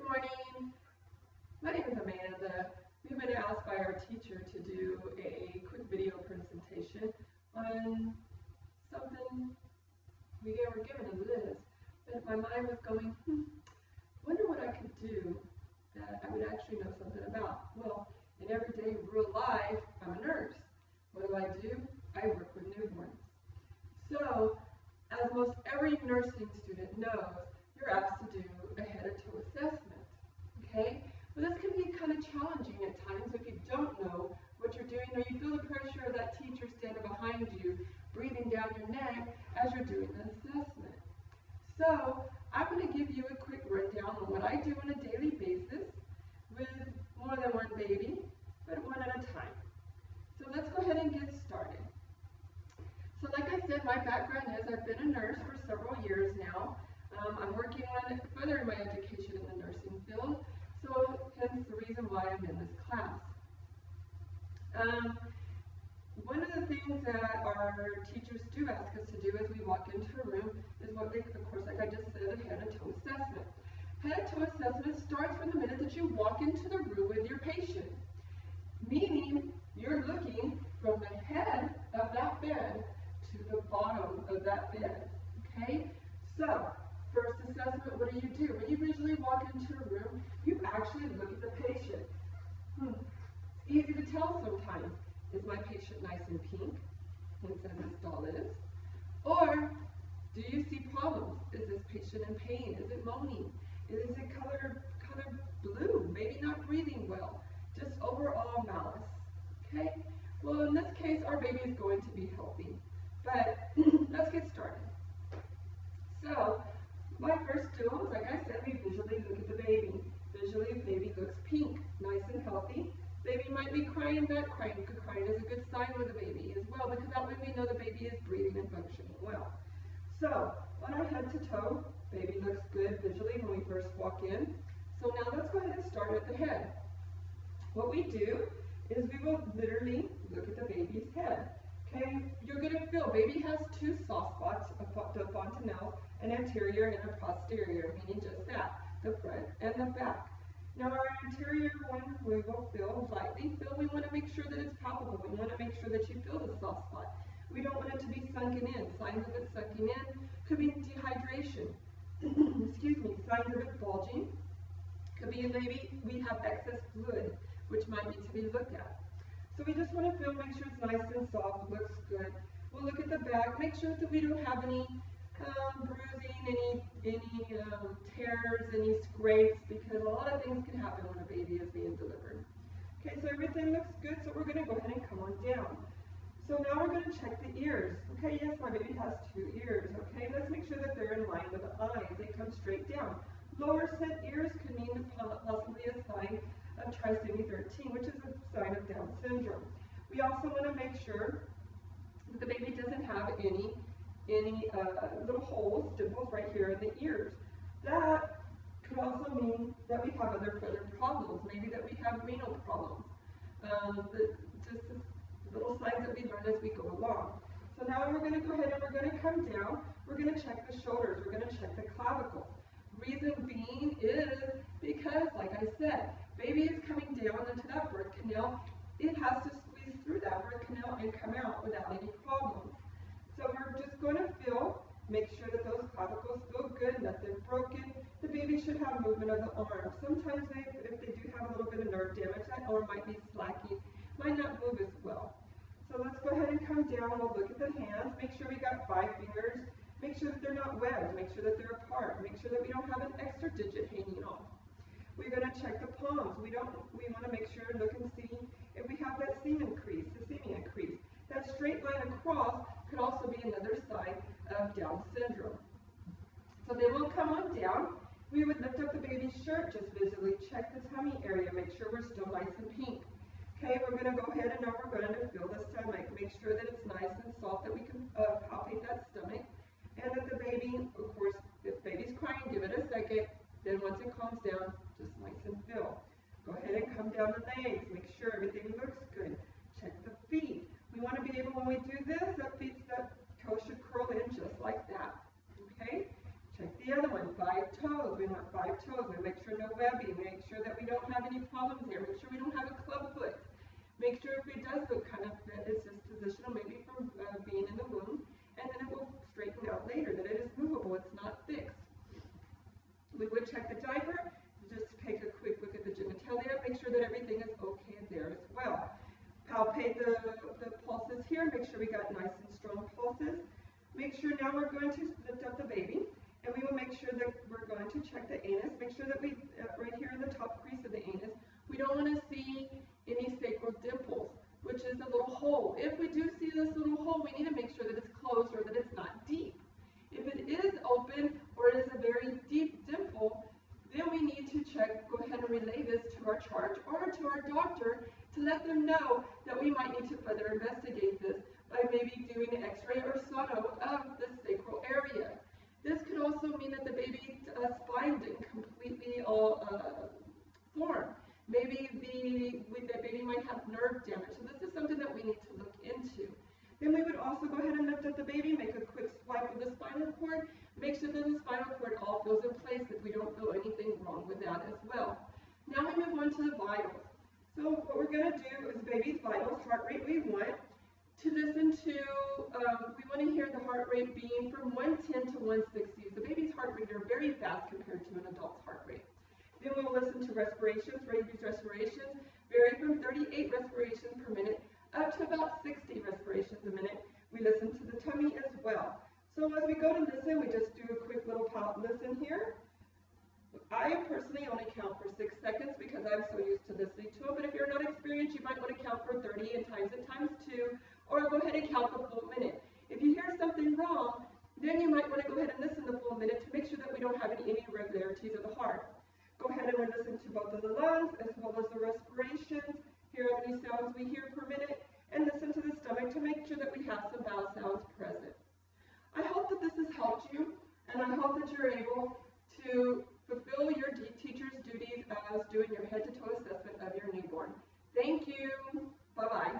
morning. My name is Amanda. We've been asked by our teacher to do a quick video presentation on something we were given a list, but my mind was going, wonder what I could do that I would actually know something about. Well, in everyday real life, I'm a nurse. What do? I work with newborns. So, as most every nursing student knows, you're asked to do a head-to-toe assessment. Okay? Well, this can be kind of challenging at times if you don't know what you're doing or you feel the pressure of that teacher standing behind you, breathing down your neck as you're doing the assessment. So, I'm going to give you a quick rundown on what I do on a daily basis with more than one baby, but one at a time. So let's go ahead and get started. So like I said, my background is I've been a nurse for several years now. I'm working on furthering my education in the nursing field, so hence the reason why I'm in this class. One of the things that our teachers do ask us to do as we walk into a room is what they, of course, like I just said, a head-to-toe assessment. Head-to-toe assessment starts from the minute that you walk into the room with your patient, meaning you're looking from the head of that bed to the bottom of that bed, okay? So, first assessment, what do? When you visually walk into a room, you actually look at the patient. It's easy to tell sometimes. Is my patient nice and pink? Hence as this doll is. Or, do you see problems? Is this patient in pain? Is it moaning? Is it color blue? Maybe not breathing well. Just overall malice. Okay? Well, in this case, our baby is going to be healthy. But let's get started. So, my first tool is, like I said, we visually look at the baby. Visually, the baby looks pink, nice and healthy. Baby might be crying, not crying. Crying is a good sign with the baby as well, because that way we know the baby is breathing and functioning well. So, on our head to toe, baby looks good visually when we first walk in. So now let's go ahead and start at the head. What we do is we will literally look at the baby's head. Okay, you're going to feel baby has two soft spots, the fontanelle, an anterior and a posterior, meaning just that, the front and the back. Now our anterior one we will feel lightly. We want to make sure that it's palpable. We want to make sure that you feel the soft spot. We don't want it to be sunken in. Signs of it sunking in could be dehydration. Excuse me, signs of it bulging. Could be maybe we have excess fluid, which might need to be looked at. So we just want to feel, make sure it's nice and soft, looks good. We'll look at the back, make sure that we don't have any bruising, any tears, any scrapes, because a lot of things can happen when a baby is being delivered. Okay, so everything looks good, so we're going to go ahead and come on down. So now we're going to check the ears. Okay, yes, my baby has two ears. Okay, let's make sure that they're in line with the eyes. They come straight down. Lower set ears could mean possibly a sign of trisomy 13, which is a sign of Down syndrome. We also want to make sure that the baby doesn't have any little holes, dimples right here in the ears. That could also mean that we have other problems, maybe that we have renal problems. Just little signs that we learn as we go along. So now we're going to go ahead and we're going to come down. We're going to check the shoulders. We're going to check the clavicle. Reason being is because, like I said, baby is coming down into that birth canal. It has to squeeze through that birth canal and come out without any problems. So we're just going to make sure that those clavicles feel good, nothing broken. The baby should have movement of the arm. Sometimes if they do have a little bit of nerve damage, that arm might be slacking, might not move as well. So let's go ahead and come down. We'll look at the hands. Make sure we got 5 fingers. Make sure that they're not webbed. Make sure that they're apart. Make sure that we don't have an extra digit hanging off. We're going to check the palms. We want to make sure, look and see if we have that semen crease, the semian crease. That straight line across could also be another sign of Down syndrome. So then we'll come on down. We would lift up the baby's shirt, just visually check the tummy area, make sure we're still nice and pink. Okay, we're going to go ahead and now we're going to feel the stomach. Make sure that it's nice and soft, that we can palpate that stomach. And that the baby, of course, if baby's crying, give it a second. Then once it calms down, just nice and feel. Go ahead and come down the legs. Make sure everything looks good. Check the feet. We want to be able, when we do this, that toe should curl in just like that. Okay? Check the The other one, 5 toes. We want 5 toes. We make sure no webbing. Make sure that we don't have any problems there. Make sure we don't have a club foot. Make sure if it does look kind of fit, it's just positional, maybe from being in the womb, and then it will straighten out later, that it is movable, it's not fixed. We would check the diaper, just take a quick look at the genitalia, make sure that everything is okay there as well. Palpate the pulses here, make sure we got nice and strong pulses. Make sure now we're going to lift up the baby, and we will make sure that we're going to check the anus. Make sure that we, right here in the top crease of the anus, we don't want to see any sacral dimples, which is a little hole. If we do see this little hole, we need to make sure that it's closed or that it's not deep. If it is open or it is a very deep dimple, then we need to check, go ahead and relay this to our charge or to our doctor to let them know that we might need to further investigate this by maybe doing an x-ray or sono of the sacral area. This could also mean that the baby's spine didn't completely form. Maybe the baby might have nerve damage. So this is something that we need to look into. Then we would also go ahead and lift up the baby, make a quick swipe of the spinal cord, make sure that the spinal cord all feels in place, that we don't feel anything wrong with that as well. Now we move on to the vitals. So what we're going to do is baby's vitals, heart rate we want to listen to, we want to hear the heart rate being from 110 to 160. The baby's heart rate are very fast compared to an adult's heart rate. Then we'll listen to respirations. Baby's respirations vary from 38 respirations per minute up to about 60 respirations a minute. We listen to the tummy as well. So as we go to listen, we just do a quick little listen here. I personally only count for 6 seconds because I'm so used to listening to them. But if you're not experienced, you might want to count for 30 and times it times 2, or go ahead and count the full minute. If you hear something wrong, then you might want to go ahead and listen the full minute to make sure that we don't have any irregularities of the heart. Go ahead and listen to both of the lungs as well as the respirations, hear how many sounds we hear per minute, and listen to the stomach to make sure that we have some vowel sounds present. I hope that this has helped you, and I hope that you're able to fulfill your teacher's duties as doing your head-to-toe assessment of your newborn. Thank you. Bye-bye.